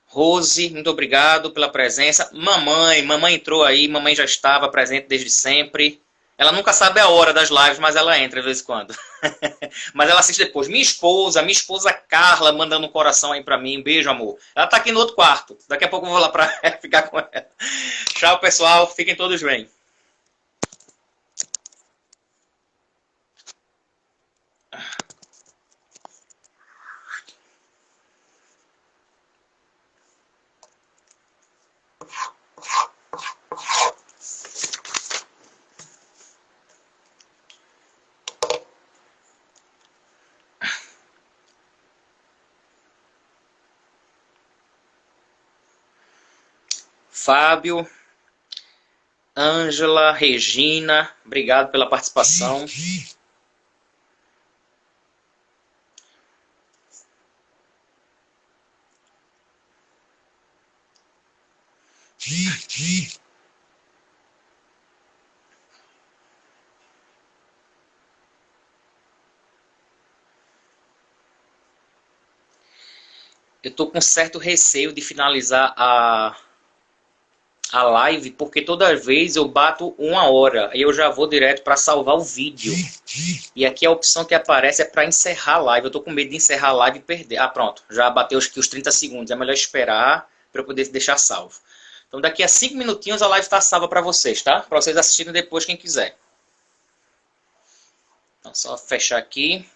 Rose, muito obrigado pela presença. Mamãe entrou aí, mamãe já estava presente desde sempre. Ela nunca sabe a hora das lives, mas ela entra de vez em quando. Mas ela assiste depois. Minha esposa Carla, mandando um coração aí pra mim. Beijo, amor. Ela tá aqui no outro quarto. Daqui a pouco eu vou lá pra ficar com ela. Tchau, pessoal. Fiquem todos bem. Fábio, Ângela, Regina, obrigado pela participação. Eu estou com certo receio de finalizar a live, porque toda vez eu bato 1 hora e eu já vou direto para salvar o vídeo. E aqui a opção que aparece é para encerrar a live. Eu tô com medo de encerrar a live e perder. Ah, pronto. Já bateu aqui os 30 segundos. É melhor esperar para eu poder deixar salvo. Então daqui a 5 minutinhos a live está salva para vocês, tá? Para vocês assistirem depois quem quiser. Então só fechar aqui.